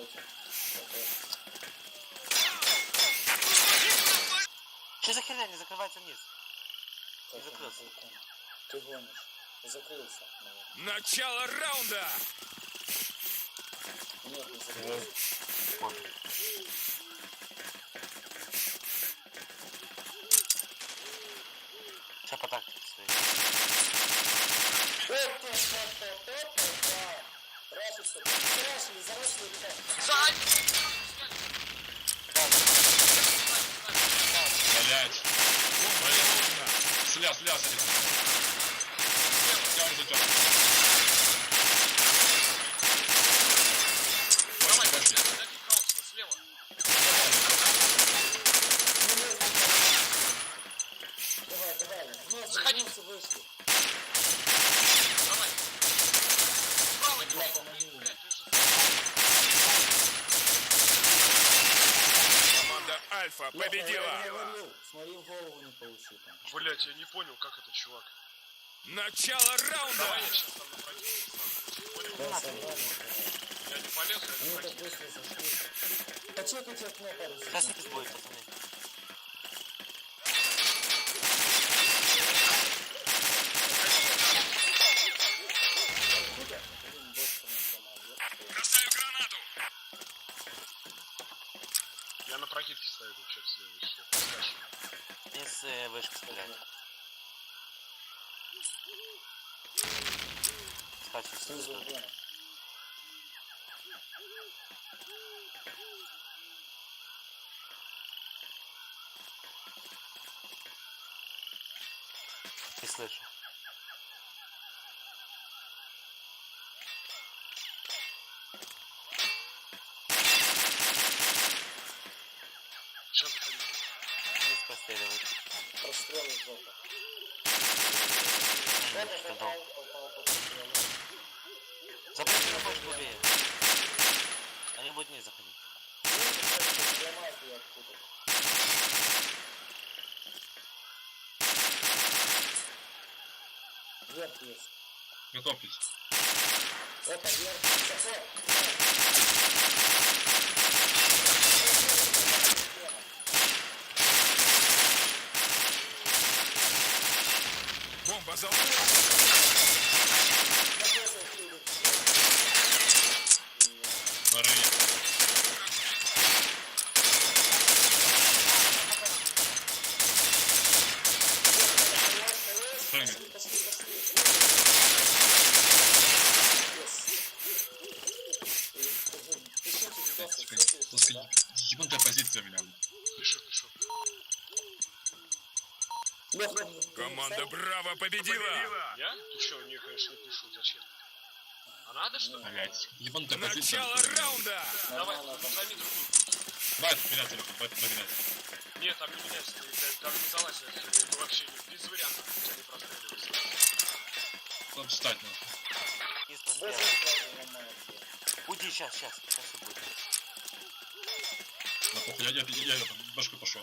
Короче. Что за херня не закрывается вниз? Не закрылся. Ты гонишь. Закрылся. Начало раунда! Нет, не закрылся. Понял. Сейчас по тактике стоит. Блять. Слез. Я не затёк. Давай, дайте хаос слева. Давай. Заходи. Вышли. Давай. Правый, Бля, помоги мне. блядь, ты же... Команда Альфа победила! Смотри, в голову не получи там. Блядь, я не понял, как это, чувак. Начало раунда! Давай я сейчас там на противник. Понял? Да, собрали. Я не полез, я Они на так противник. быстро зашли. Почекайте окно пару Сейчас секунд. не будет, пацаны. Блин, бот там сломал, ёпта. Бросаю гранату! Я на прокидке стою, тут что-то следующее. Скажешь. Не с вышки стрелять. Скачивай Снизу снизу. вон. Не слышу. Сейчас заходи. Вниз простреливать. Прострел из жопы. Что дал? Попал под стрелу. Запрыгни на бочку, убей. Они будут вниз заходить. Сломает ее откуда. Вверх есть. Готовьтесь. Это вверх. Бомба заложена! Пора. Прыгай. Ебанутая позиция, бля. Пишу. Команда Браво победила! Я? Ты что, не, конечно, не пишу. Зачем? А надо, что ли? Блять. Ебанутая позиция. Начало раунда! Давай, займи другую. Давай отменять телефон, давай отменять. Нет, там не меняйся, ты организовалась, ну вообще без вариантов, у тебя не простреливается. Надо встать, нахуй. Вниз простреливать. Уйди, сейчас и будет. На похуй, я башку пошел.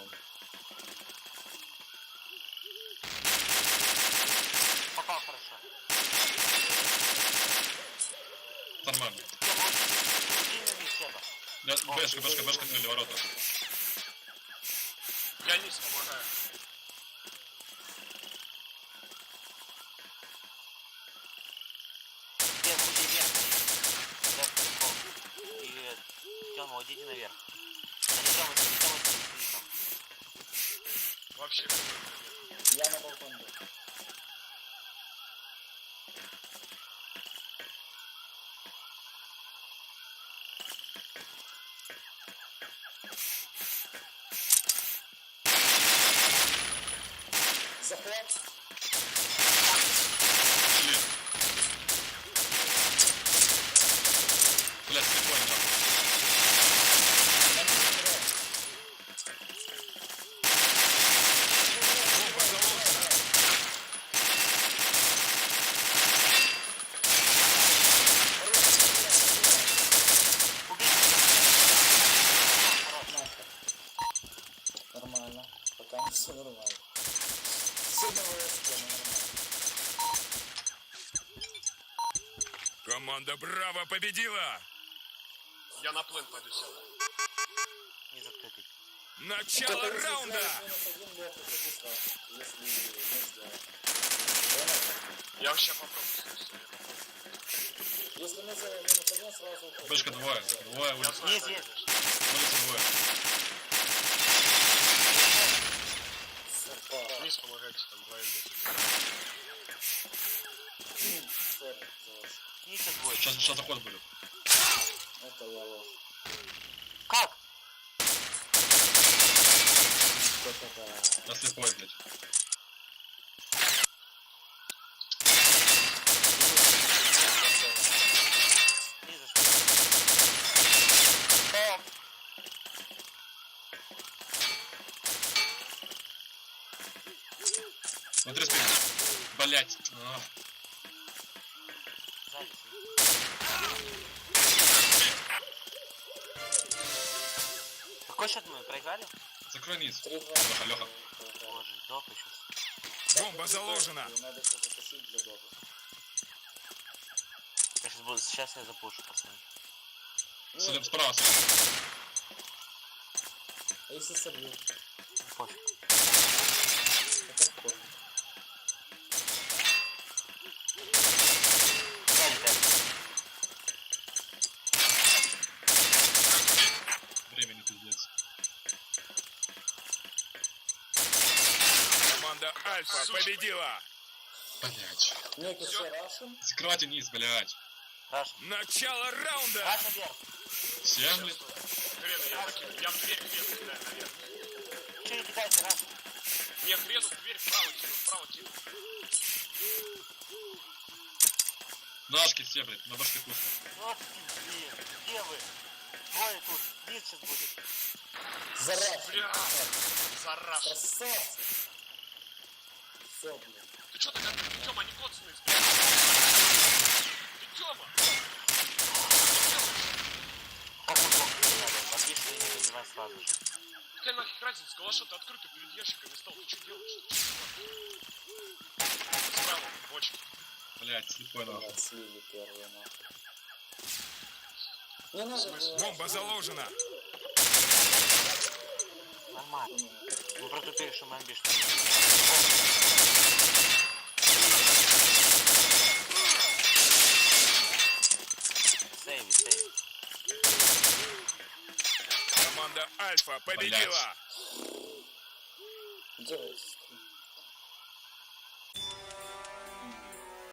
Попал хорошо. Нормально. Уйди на них, Себа. Бэшка открыли ворота. Я низ помогаю. Вверх, уйди, вверх. Вверх, прикол. И Тёма, уйдите наверх. А не Тёма, сиди там. Вообще. Я на балконе. Захват. Шли. Блять, слепой, нахуй. Бомба заложена! Нормально. Пока не все нормально. Сильно выросла, но нормально. Команда Браво победила! Я на плен пойду сяду. Не закрытый. Начало раунда! Минус один лох, уходи сразу, если не сделать. Понял? Я вообще попробую снести. Если мы сделаем минус один, сразу уходим. Бэшка двое. Двое Я улицы. знаю, Есть, да, есть. конечно. Улица двое. Супа. Вниз помогайте, там двоим бежит. Сори за вас. Ниже двое. Сейчас заход будет. Это я лох. Как? Да-да-да. Я слепой, блядь. Ниже что? О! Внутри спины. Блять. Сзади. Какой счет мы проиграли? Закрой низ. 3-2. Леха. Боже, доп сейчас. Бомба заложена! Надо еще затушить для дома. Сейчас я запушу, пацаны. Слеп справа. А если собью? Пофиг. Это пофиг. Сзади пять. Времени пиздец. Команда Альфа победила! Блять. Некий все рашим. Закрывайте низ, блять. Раш. Начало раунда! Раш наверх. Всем, блядь. Хрен, я закину. Я в дверь хрену кидаю наверх. Че не кидайте, Раш? Не, хрену в дверь вправо кину. Нашки все, блядь. На башке пусто. Вот ты, блин. Где вы? Двое тут. Низ сейчас будет. Зарашим. Бля, зараш. Красавцы. Все, блин. Ты чё так, Тёма, они коцаные, Ты Тёма! Как он плохо надо? Английский не вызывай сразу же. Какая нахер разница, калаша, ты открыто перед ящиками стал, ты что делаешь? Справа, бочка. Блять, слепой нахуй. Блядь, слили первые, нахуй. Не надо было. Бомба заложена! Нормально. Мы протупили, что мы амбишны. Сейви. Команда Альфа победила! Делай.